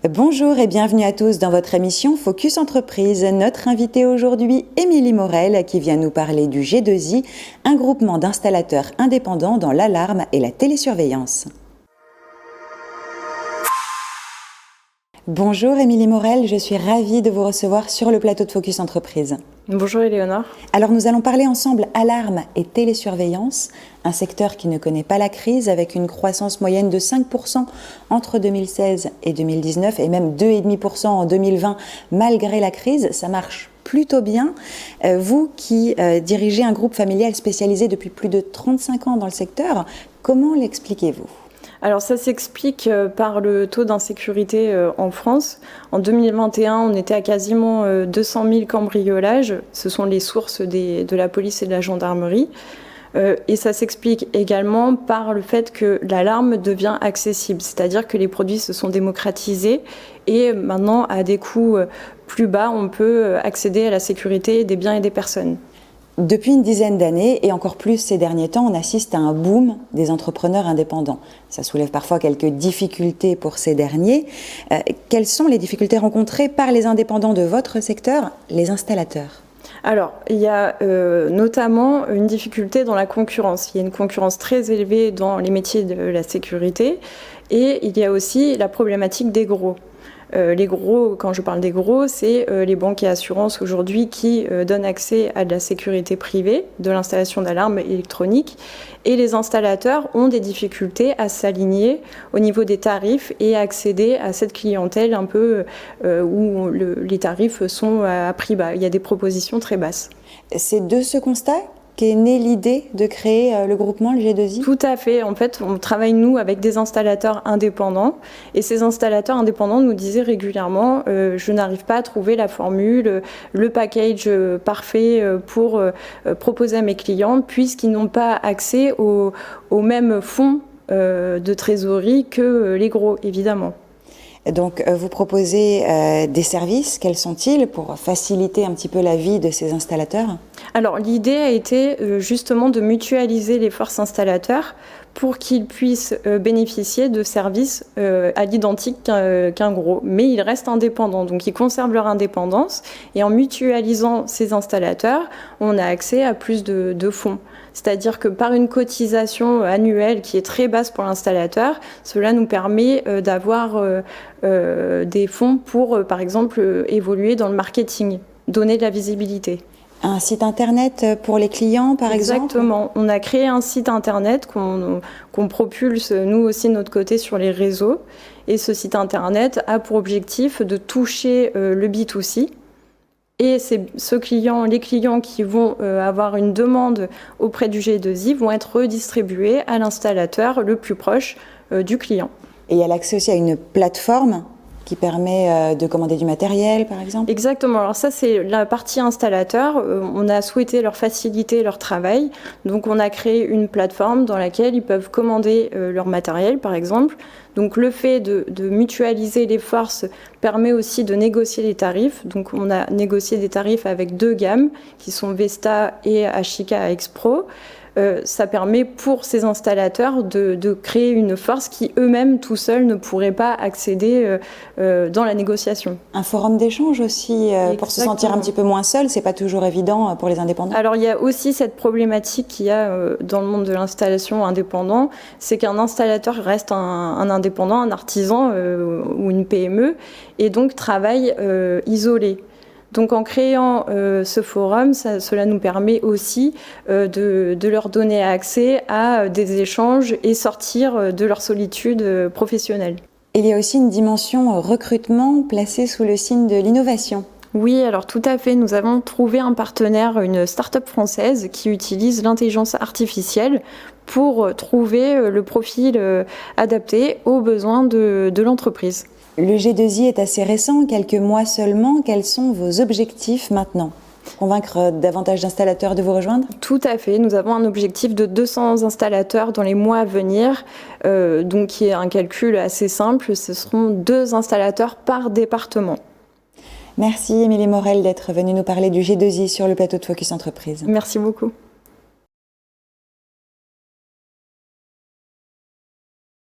Bonjour et bienvenue à tous dans votre émission Focus Entreprise. Notre invitée aujourd'hui, Émilie Morel, qui vient nous parler du G2I, un groupement d'installateurs indépendants dans l'alarme et la télésurveillance. Bonjour Émilie Morel, je suis ravie de vous recevoir sur le plateau de Focus Entreprise. Bonjour Éléonore. Alors nous allons parler ensemble alarme et télésurveillance, un secteur qui ne connaît pas la crise avec une croissance moyenne de 5% entre 2016 et 2019 et même 2,5% en 2020 malgré la crise. Ça marche plutôt bien. Vous qui dirigez un groupe familial spécialisé depuis plus de 35 ans dans le secteur, comment l'expliquez-vous ? Alors ça s'explique par le taux d'insécurité en France. En 2021, on était à quasiment 200 000 cambriolages. Ce sont les sources de la police et de la gendarmerie. Et ça s'explique également par le fait que l'alarme devient accessible. C'est-à-dire que les produits se sont démocratisés et maintenant, à des coûts plus bas, on peut accéder à la sécurité des biens et des personnes. Depuis une dizaine d'années, et encore plus ces derniers temps, on assiste à un boom des entrepreneurs indépendants. Ça soulève parfois quelques difficultés pour ces derniers. Quelles sont les difficultés rencontrées par les indépendants de votre secteur, les installateurs ? Alors, il y a notamment une difficulté dans la concurrence. Il y a une concurrence très élevée dans les métiers de la sécurité et il y a aussi la problématique des gros. Les gros, quand je parle des gros, c'est les banques et assurances aujourd'hui qui donnent accès à de la sécurité privée, de l'installation d'alarmes électroniques. Et les installateurs ont des difficultés à s'aligner au niveau des tarifs et à accéder à cette clientèle un peu où les tarifs sont à prix bas. Il y a des propositions très basses. C'est de ce constat qu'est née l'idée de créer le groupement, le G2I ? Tout à fait. En fait, on travaille, nous, avec des installateurs indépendants. Et ces installateurs indépendants nous disaient régulièrement je n'arrive pas à trouver la formule, le package parfait pour proposer à mes clients, puisqu'ils n'ont pas accès aux mêmes fonds de trésorerie que les gros, évidemment. Donc, vous proposez des services, quels sont-ils, pour faciliter un petit peu la vie de ces installateurs ? Alors, l'idée a été justement de mutualiser les forces installateurs pour qu'ils puissent bénéficier de services à l'identique qu'un gros. Mais ils restent indépendants, donc ils conservent leur indépendance. Et en mutualisant ces installateurs, on a accès à plus de fonds. C'est-à-dire que par une cotisation annuelle qui est très basse pour l'installateur, cela nous permet d'avoir des fonds pour, par exemple, évoluer dans le marketing, donner de la visibilité. Un site internet pour les clients, par exemple ? Exactement. On a créé un site internet qu'on propulse, nous aussi, de notre côté, sur les réseaux. Et ce site internet a pour objectif de toucher le B2C. Et c'est les clients qui vont avoir une demande auprès du G2I vont être redistribués à l'installateur le plus proche du client. Et il y a l'accès aussi à une plateforme qui permet de commander du matériel, par exemple ? Exactement. Alors ça, c'est la partie installateur. On a souhaité leur faciliter leur travail. Donc, on a créé une plateforme dans laquelle ils peuvent commander leur matériel, par exemple. Donc, le fait de mutualiser les forces permet aussi de négocier les tarifs. Donc, on a négocié des tarifs avec 2 gammes, qui sont Vesta et Ashika X-Pro. Ça permet pour ces installateurs de créer une force qui eux-mêmes tout seuls ne pourraient pas accéder dans la négociation. Un forum d'échange aussi pour se sentir un petit peu moins seul, c'est pas toujours évident pour les indépendants. Alors il y a aussi cette problématique qu'il y a dans le monde de l'installation indépendant, c'est qu'un installateur reste un indépendant, un artisan ou une PME et donc travaille isolé. Donc en créant ce forum, cela nous permet aussi de leur donner accès à des échanges et sortir de leur solitude professionnelle. Il y a aussi une dimension recrutement placée sous le signe de l'innovation. Oui, alors tout à fait. Nous avons trouvé un partenaire, une start-up française qui utilise l'intelligence artificielle pour trouver le profil adapté aux besoins de l'entreprise. Le G2I est assez récent, quelques mois seulement. Quels sont vos objectifs maintenant ? Convaincre davantage d'installateurs de vous rejoindre ? Tout à fait. Nous avons un objectif de 200 installateurs dans les mois à venir, donc qui est un calcul assez simple. Ce seront 2 installateurs par département. Merci Émilie Morel d'être venue nous parler du G2I sur le plateau de Focus Entreprise. Merci beaucoup.